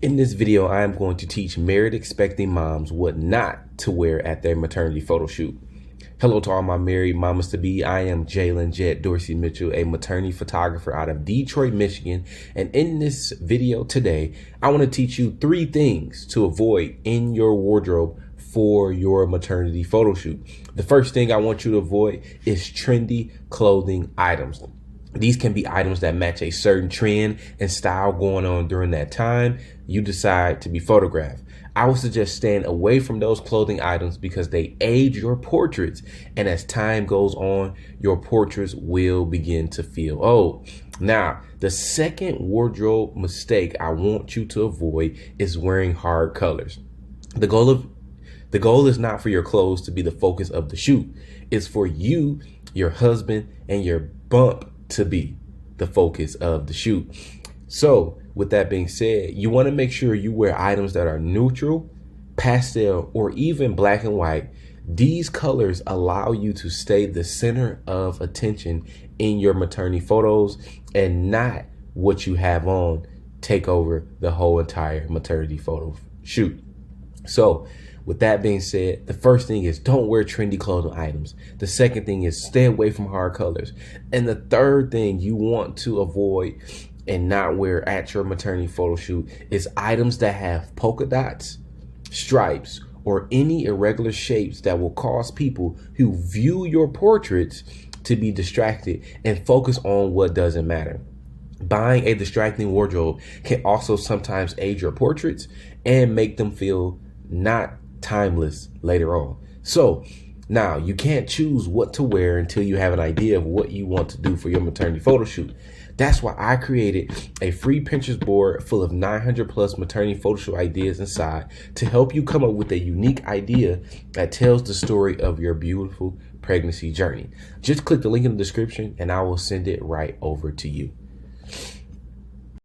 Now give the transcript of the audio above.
In this video, I am going to teach married expecting moms what not to wear at their maternity photo shoot. Hello to all my married mamas to be. I am Jaylin Jet Dorsey-Mitchell, a maternity photographer out of Detroit, Michigan. And in this video today, I want to teach you 3 things to avoid in your wardrobe for your maternity photo shoot. The first thing I want you to avoid is trendy clothing items. These can be items that match a certain trend and style going on during that time you decide to be photographed. I would suggest staying away from those clothing items because they age your portraits, and as time goes on, your portraits will begin to feel old. Now, the second wardrobe mistake I want you to avoid is wearing hard colors. The goal is not for your clothes to be the focus of the shoot. It's for you, your husband, and your bump to be the focus of the shoot. So with that being said, you want to make sure you wear items that are neutral, pastel, or even black and white. These colors allow you to stay the center of attention in your maternity photos and not what you have on take over the whole entire maternity photo shoot. So with that being said, the first thing is don't wear trendy clothing items. The second thing is stay away from hard colors. And the third thing you want to avoid and not wear at your maternity photo shoot is items that have polka dots, stripes, or any irregular shapes that will cause people who view your portraits to be distracted and focus on what doesn't matter. Buying a distracting wardrobe can also sometimes age your portraits and make them feel not timeless later on. So now you can't choose what to wear until you have an idea of what you want to do for your maternity photo shoot. That's why I created a free Pinterest board full of 900 plus maternity photo shoot ideas inside to help you come up with a unique idea that tells the story of your beautiful pregnancy journey. Just click the link in the description and I will send it right over to you.